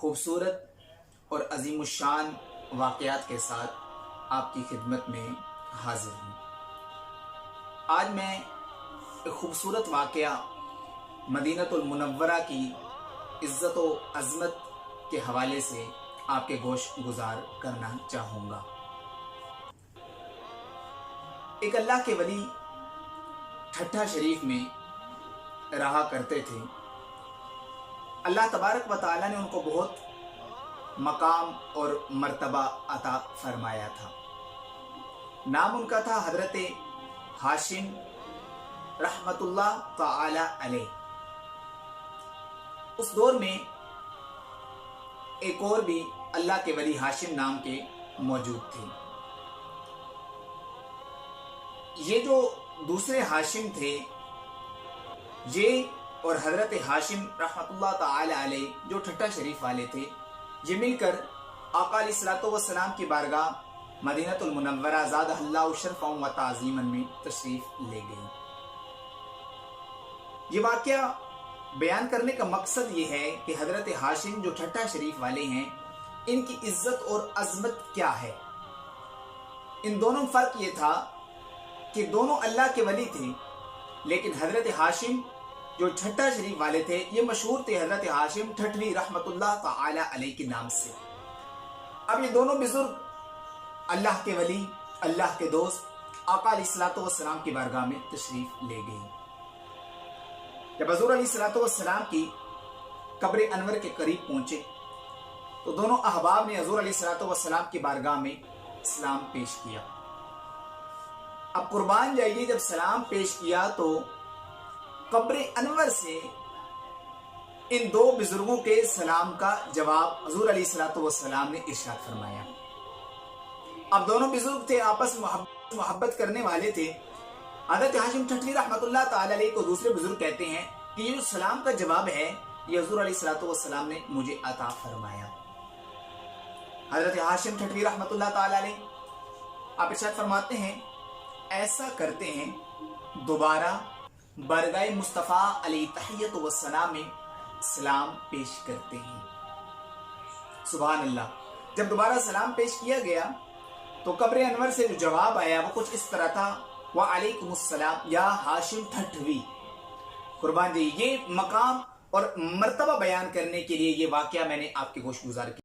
خوبصورت اور عظیم الشان واقعات کے ساتھ آپ کی خدمت میں حاضر ہوں۔ آج میں ایک خوبصورت واقعہ مدینہ المنورہ کی عزت و عظمت کے حوالے سے آپ کے گوش گزار کرنا چاہوں گا۔ ایک اللہ کے ولی ٹھٹھہ شریف میں رہا کرتے تھے۔ اللہ تبارک و تعالیٰ نے ان کو بہت مقام اور مرتبہ عطا فرمایا تھا۔ نام ان کا تھا حضرت ہاشم رحمت اللہ تعالی علیہ۔ اس دور میں ایک اور بھی اللہ کے ولی ہاشم نام کے موجود تھے۔ یہ جو دوسرے ہاشم تھے، یہ اور حضرت ہاشم رحمت اللہ تعالی علیہ جو ٹھٹھہ شریف والے تھے، یہ مل کر آقا علیہ الصلوۃ والسلام کی بارگاہ مدینہ المنورہ زادہ اللہ شرفا و تعظیما میں تشریف لے گئی۔ یہ واقعہ بیان کرنے کا مقصد یہ ہے کہ حضرت ہاشم جو ٹھٹھہ شریف والے ہیں، ان کی عزت اور عظمت کیا ہے۔ ان دونوں فرق یہ تھا کہ دونوں اللہ کے ولی تھے، لیکن حضرت ہاشم جو ٹھٹھہ شریف والے تھے، یہ مشہور تھے حضرت ہاشم ٹھٹوی رحمت اللہ تعالی علیہ کے نام سے۔ اب یہ دونوں بزرگ اللہ کے ولی، اللہ کے دوست آقا علیہ الصلوۃ والسلام کی بارگاہ میں تشریف لے گئے۔ جب حضور علیہ الصلوۃ والسلام کی قبر انور کے قریب پہنچے تو دونوں احباب نے حضور علیہ الصلوۃ والسلام کی بارگاہ میں سلام پیش کیا۔ اب قربان جائیے، جب سلام پیش کیا تو قبر انور سے ان دو بزرگوں کے سلام کا جواب حضور علیہ الصلوۃ والسلام نے ارشاد فرمایا۔ اب دونوں بزرگ تھے، آپس میں محبت کرنے والے تھے۔ حضرت ہاشم ٹھٹوی رحمت اللہ تعالی علیہ کو دوسرے بزرگ کہتے ہیں کہ یہ جو سلام کا جواب ہے، یہ حضور علیہ الصلوۃ والسلام نے مجھے عطا فرمایا۔ حضرت ہاشم ٹھٹوی رحمت اللہ تعالی علیہ آپ ارشاد فرماتے ہیں، ایسا کرتے ہیں دوبارہ بارگاہ مصطفیٰ علیہ تحیت و ثنا میں سلام پیش کرتے ہیں۔ سبحان اللہ۔ جب دوبارہ سلام پیش کیا گیا تو قبر انور سے جو جواب آیا وہ کچھ اس طرح تھا، وعلیکم السلام یا ہاشم ٹھٹوی۔ قربان جی، یہ مقام اور مرتبہ بیان کرنے کے لیے یہ واقعہ میں نے آپ کے گوش گزار کیا۔